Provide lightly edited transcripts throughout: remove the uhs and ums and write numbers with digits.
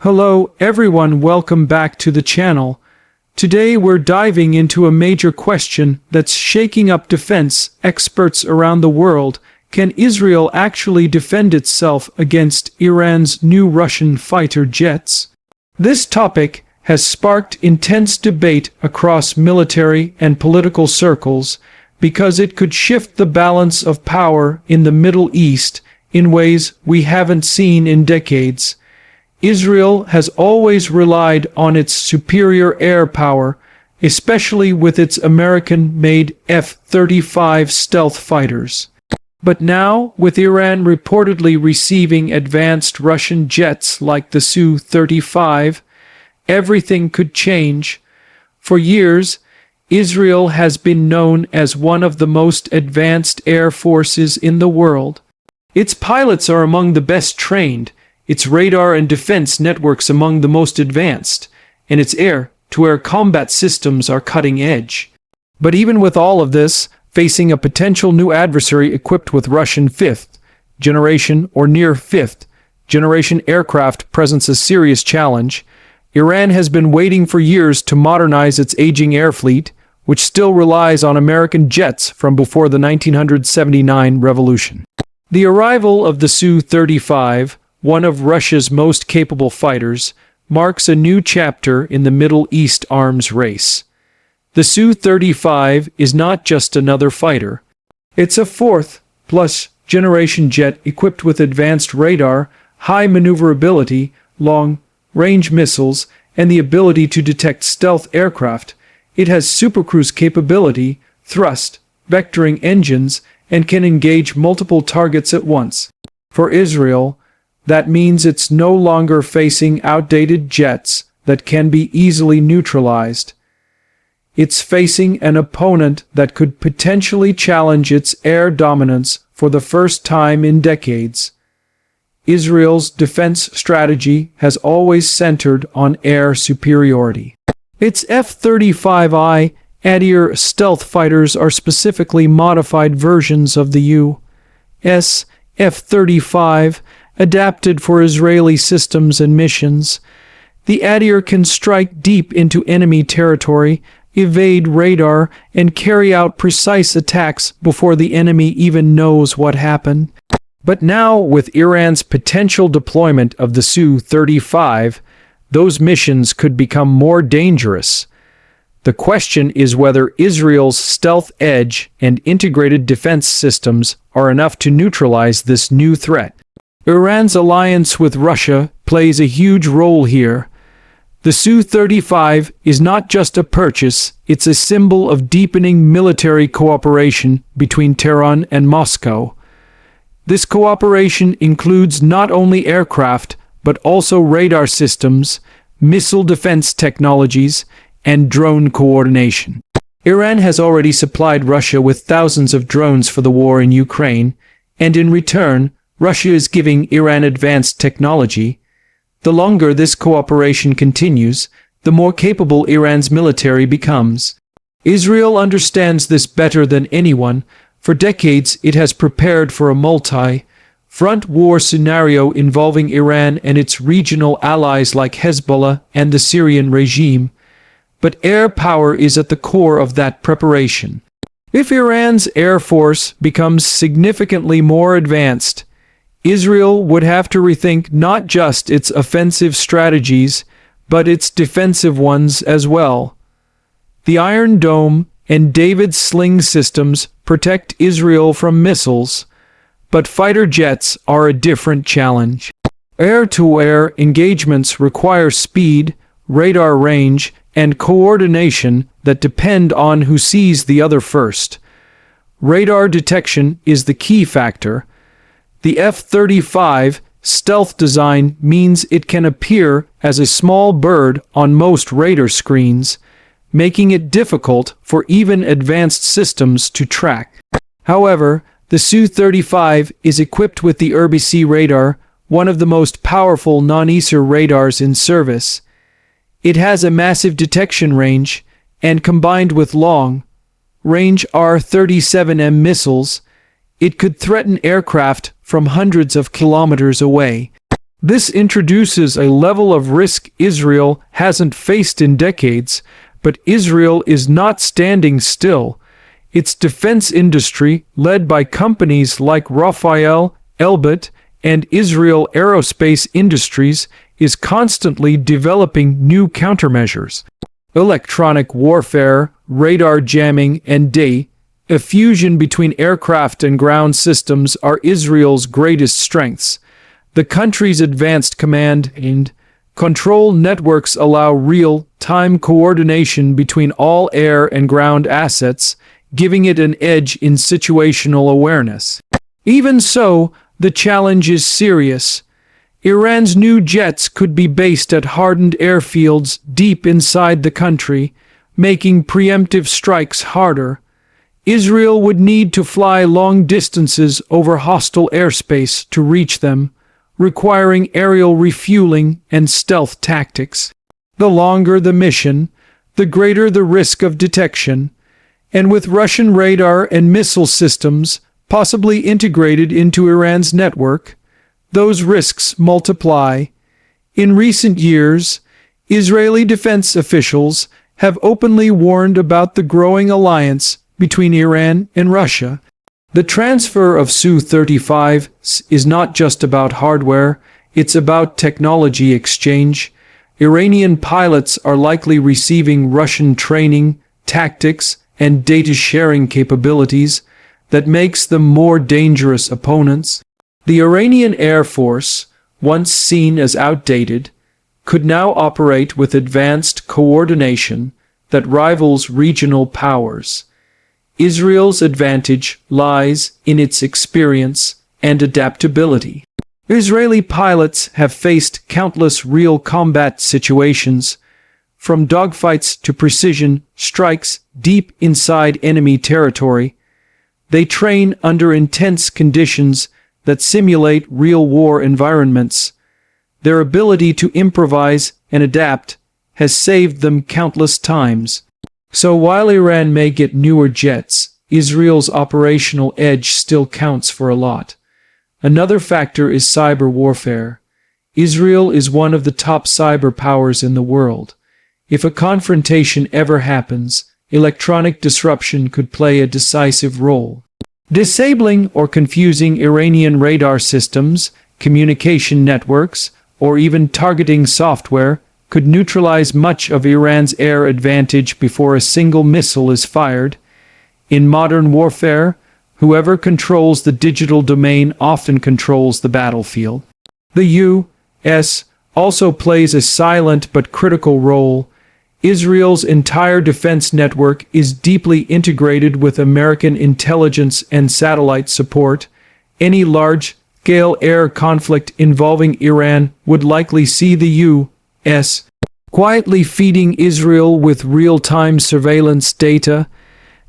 Hello everyone, welcome back to the channel. Today we're diving into a major question that's shaking up defense experts around the world. Can Israel actually defend itself against Iran's new Russian fighter jets? This topic has sparked intense debate across military and political circles because it could shift the balance of power in the Middle East in ways we haven't seen in decades. Israel has always relied on its superior air power, especially with its American-made F-35 stealth fighters. But now, with Iran reportedly receiving advanced Russian jets like the Su-35, everything could change. For years, Israel has been known as one of the most advanced air forces in the world. Its pilots are among the best trained, its radar and defense networks among the most advanced, and its air-to-air combat systems are cutting edge. But even with all of this, facing a potential new adversary equipped with Russian fifth-generation or near fifth-generation aircraft presents a serious challenge. Iran has been waiting for years to modernize its aging air fleet, which still relies on American jets from before the 1979 revolution. The arrival of the Su-35, one of Russia's most capable fighters, marks a new chapter in the Middle East arms race. The Su-35 is not just another fighter. It's a fourth-plus-generation jet equipped with advanced radar, high maneuverability, long-range missiles, and the ability to detect stealth aircraft. It has supercruise capability, thrust, vectoring engines, and can engage multiple targets at once. For Israel, that means it's no longer facing outdated jets that can be easily neutralized. It's facing an opponent that could potentially challenge its air dominance for the first time in decades. Israel's defense strategy has always centered on air superiority. Its F-35I Adir stealth fighters are specifically modified versions of the U.S. F-35, adapted for Israeli systems and missions. The Adir can strike deep into enemy territory, evade radar, and carry out precise attacks before the enemy even knows what happened. But now, with Iran's potential deployment of the Su-35, those missions could become more dangerous. The question is whether Israel's stealth edge and integrated defense systems are enough to neutralize this new threat. Iran's alliance with Russia plays a huge role here. The Su-35 is not just a purchase, it's a symbol of deepening military cooperation between Tehran and Moscow. This cooperation includes not only aircraft, but also radar systems, missile defense technologies, and drone coordination. Iran has already supplied Russia with thousands of drones for the war in Ukraine, and in return, Russia is giving Iran advanced technology. The longer this cooperation continues, the more capable Iran's military becomes. Israel understands this better than anyone. For decades, it has prepared for a multi-front war scenario involving Iran and its regional allies like Hezbollah and the Syrian regime. But air power is at the core of that preparation. If Iran's air force becomes significantly more advanced, Israel would have to rethink not just its offensive strategies, but its defensive ones as well. The Iron Dome and David's Sling systems protect Israel from missiles, but fighter jets are a different challenge. Air-to-air engagements require speed, radar range, and coordination that depend on who sees the other first. Radar detection is the key factor. The F-35 stealth design means it can appear as a small bird on most radar screens, making it difficult for even advanced systems to track. However, the Su-35 is equipped with the IRBC radar, one of the most powerful non-ISR radars in service. It has a massive detection range, and combined with long-range R-37M missiles, it could threaten aircraft from hundreds of kilometers away. This introduces a level of risk Israel hasn't faced in decades, but Israel is not standing still. Its defense industry, led by companies like Rafael, Elbit, and Israel Aerospace Industries, is constantly developing new countermeasures. Electronic warfare, radar jamming, and a fusion between aircraft and ground systems are Israel's greatest strengths. The country's advanced command and control networks allow real-time coordination between all air and ground assets, giving it an edge in situational awareness. Even so, the challenge is serious. Iran's new jets could be based at hardened airfields deep inside the country, making preemptive strikes harder. Israel would need to fly long distances over hostile airspace to reach them, requiring aerial refueling and stealth tactics. The longer the mission, the greater the risk of detection, and with Russian radar and missile systems possibly integrated into Iran's network, those risks multiply. In recent years, Israeli defense officials have openly warned about the growing alliance between Iran and Russia. The transfer of Su-35s is not just about hardware, it's about technology exchange. Iranian pilots are likely receiving Russian training, tactics, and data-sharing capabilities that makes them more dangerous opponents. The Iranian Air Force, once seen as outdated, could now operate with advanced coordination that rivals regional powers. Israel's advantage lies in its experience and adaptability. Israeli pilots have faced countless real combat situations, from dogfights to precision strikes deep inside enemy territory. They train under intense conditions that simulate real war environments. Their ability to improvise and adapt has saved them countless times. So while Iran may get newer jets, Israel's operational edge still counts for a lot. Another factor is cyber warfare. Israel is one of the top cyber powers in the world. If a confrontation ever happens, electronic disruption could play a decisive role. Disabling or confusing Iranian radar systems, communication networks, or even targeting software could neutralize much of Iran's air advantage before a single missile is fired. In modern warfare, whoever controls the digital domain often controls the battlefield. The U.S. also plays a silent but critical role. Israel's entire defense network is deeply integrated with American intelligence and satellite support. Any large-scale air conflict involving Iran would likely see the U.S. quietly feeding Israel with real-time surveillance data.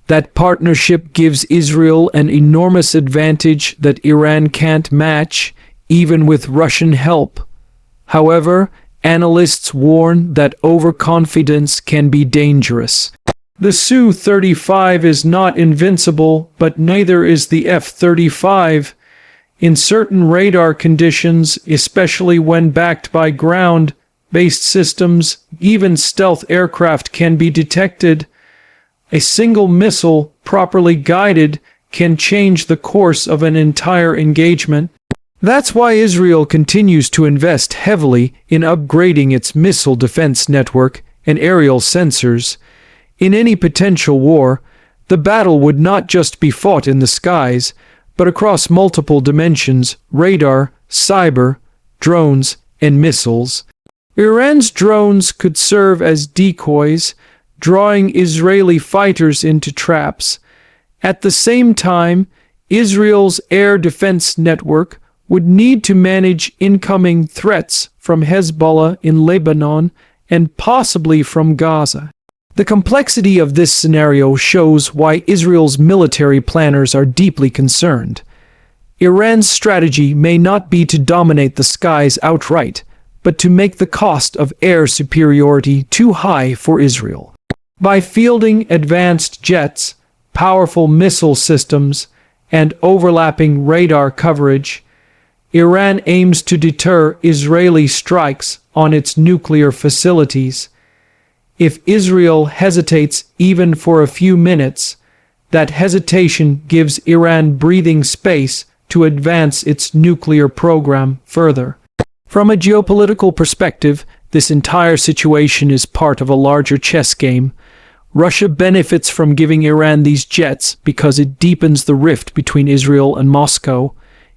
That partnership gives Israel an enormous advantage that Iran can't match, even with Russian help. However, analysts warn that overconfidence can be dangerous. The Su-35 is not invincible, but neither is the F-35. In certain radar conditions, especially when backed by ground-based systems, even stealth aircraft can be detected. A single missile, properly guided, can change the course of an entire engagement. That's why Israel continues to invest heavily in upgrading its missile defense network and aerial sensors. In any potential war, the battle would not just be fought in the skies, but across multiple dimensions: radar, cyber, drones, and missiles. Iran's drones could serve as decoys, drawing Israeli fighters into traps. At the same time, Israel's air defense network would need to manage incoming threats from Hezbollah in Lebanon and possibly from Gaza. The complexity of this scenario shows why Israel's military planners are deeply concerned. Iran's strategy may not be to dominate the skies outright, but to make the cost of air superiority too high for Israel. By fielding advanced jets, powerful missile systems, and overlapping radar coverage, Iran aims to deter Israeli strikes on its nuclear facilities. If Israel hesitates even for a few minutes, that hesitation gives Iran breathing space to advance its nuclear program further. From a geopolitical perspective, this entire situation is part of a larger chess game. Russia benefits from giving Iran these jets because it deepens the rift between Israel and Moscow.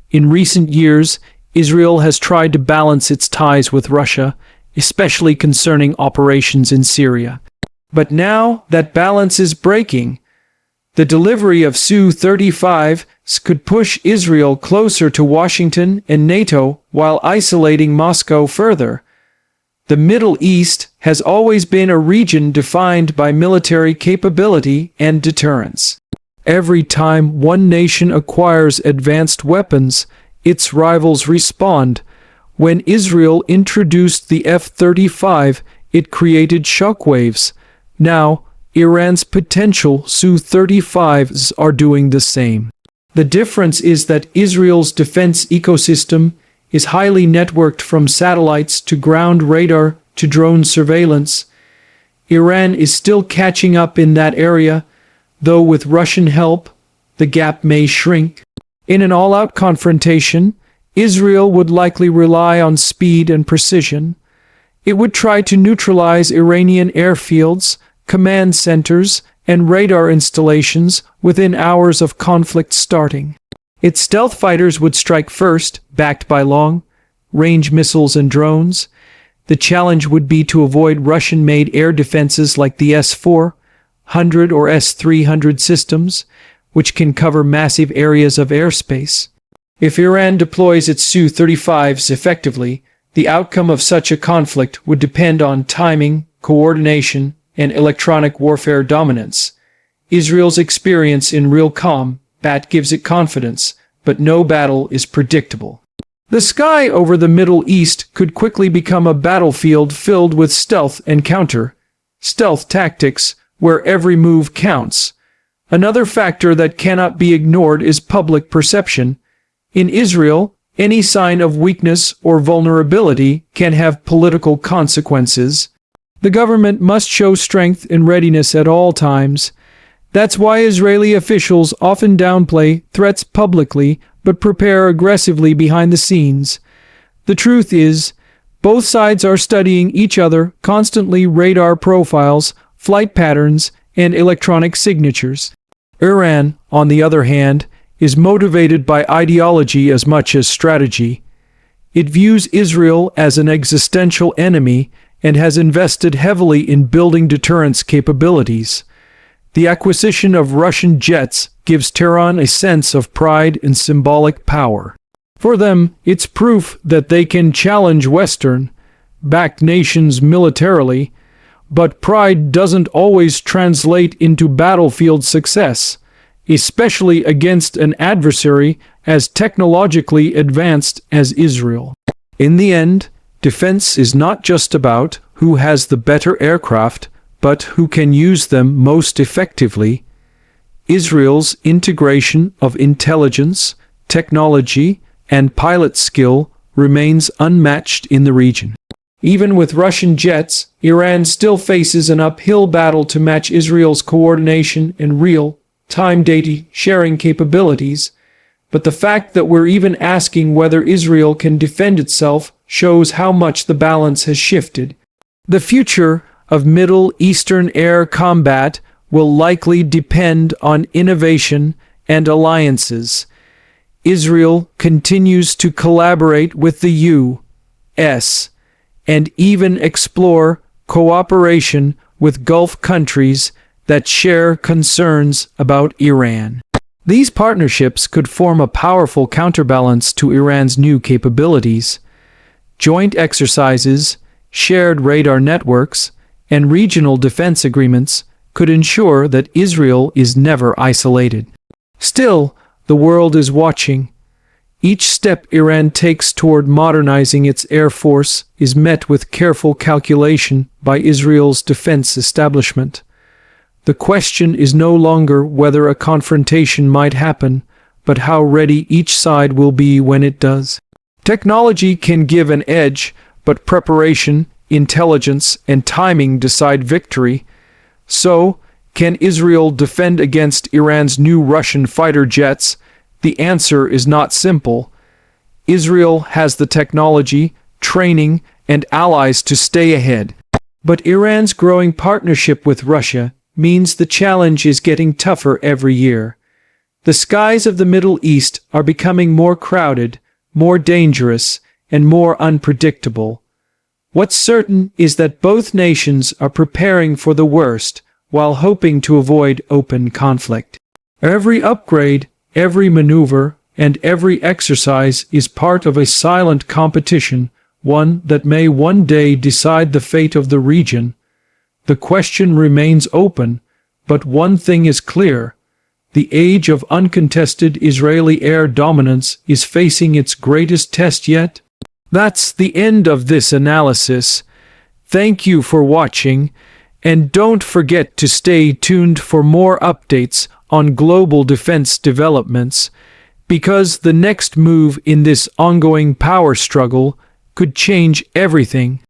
In recent years, Israel has tried to balance its ties with Russia, especially concerning operations in Syria. But now that balance is breaking. The delivery of Su-35s could push Israel closer to Washington and NATO while isolating Moscow further. The Middle East has always been a region defined by military capability and deterrence. Every time one nation acquires advanced weapons, its rivals respond. When Israel introduced the F-35, it created shockwaves. Now, Iran's potential Su-35s are doing the same. The difference is that Israel's defense ecosystem is highly networked from satellites to ground radar to drone surveillance. Iran is still catching up in that area, though with Russian help, the gap may shrink. In an all-out confrontation, Israel would likely rely on speed and precision. It would try to neutralize Iranian airfields, command centers, and radar installations within hours of conflict starting. Its stealth fighters would strike first, backed by long-range missiles and drones. The challenge would be to avoid Russian-made air defenses like the S-400 or S-300 systems, which can cover massive areas of airspace. If Iran deploys its Su-35s effectively, the outcome of such a conflict would depend on timing, coordination, and electronic warfare dominance. Israel's experience in real combat gives it confidence, but no battle is predictable. The sky over the Middle East could quickly become a battlefield filled with stealth and counter-stealth tactics, where every move counts. Another factor that cannot be ignored is public perception. In Israel, any sign of weakness or vulnerability can have political consequences. The government must show strength and readiness at all times. That's why Israeli officials often downplay threats publicly but prepare aggressively behind the scenes. The truth is, both sides are studying each other constantly: radar profiles, flight patterns, and electronic signatures. Iran, on the other hand, is motivated by ideology as much as strategy. It views Israel as an existential enemy and has invested heavily in building deterrence capabilities. The acquisition of Russian jets gives Tehran a sense of pride and symbolic power. For them, it's proof that they can challenge Western-backed nations militarily, but pride doesn't always translate into battlefield success, especially against an adversary as technologically advanced as Israel. In the end, defense is not just about who has the better aircraft, but who can use them most effectively. Israel's integration of intelligence, technology, and pilot skill remains unmatched in the region. Even with Russian jets, Iran still faces an uphill battle to match Israel's coordination and real-time data sharing capabilities. But the fact that we're even asking whether Israel can defend itself shows how much the balance has shifted. The future of Middle Eastern air combat will likely depend on innovation and alliances. Israel continues to collaborate with the U.S. and even explore cooperation with Gulf countries that share concerns about Iran. These partnerships could form a powerful counterbalance to Iran's new capabilities. Joint exercises, shared radar networks, and regional defense agreements could ensure that Israel is never isolated. Still, the world is watching. Each step Iran takes toward modernizing its air force is met with careful calculation by Israel's defense establishment. The question is no longer whether a confrontation might happen, but how ready each side will be when it does. Technology can give an edge, but preparation, intelligence, and timing decide victory. So, can Israel defend against Iran's new Russian fighter jets? The answer is not simple. Israel has the technology, training, and allies to stay ahead. But Iran's growing partnership with Russia means the challenge is getting tougher every year. The skies of the Middle East are becoming more crowded, more dangerous, and more unpredictable. What's certain is that both nations are preparing for the worst while hoping to avoid open conflict. Every upgrade, every maneuver, and every exercise is part of a silent competition, one that may one day decide the fate of the region. The question remains open, but one thing is clear. The age of uncontested Israeli air dominance is facing its greatest test yet. That's the end of this analysis. Thank you for watching, and don't forget to stay tuned for more updates on global defense developments, because the next move in this ongoing power struggle could change everything.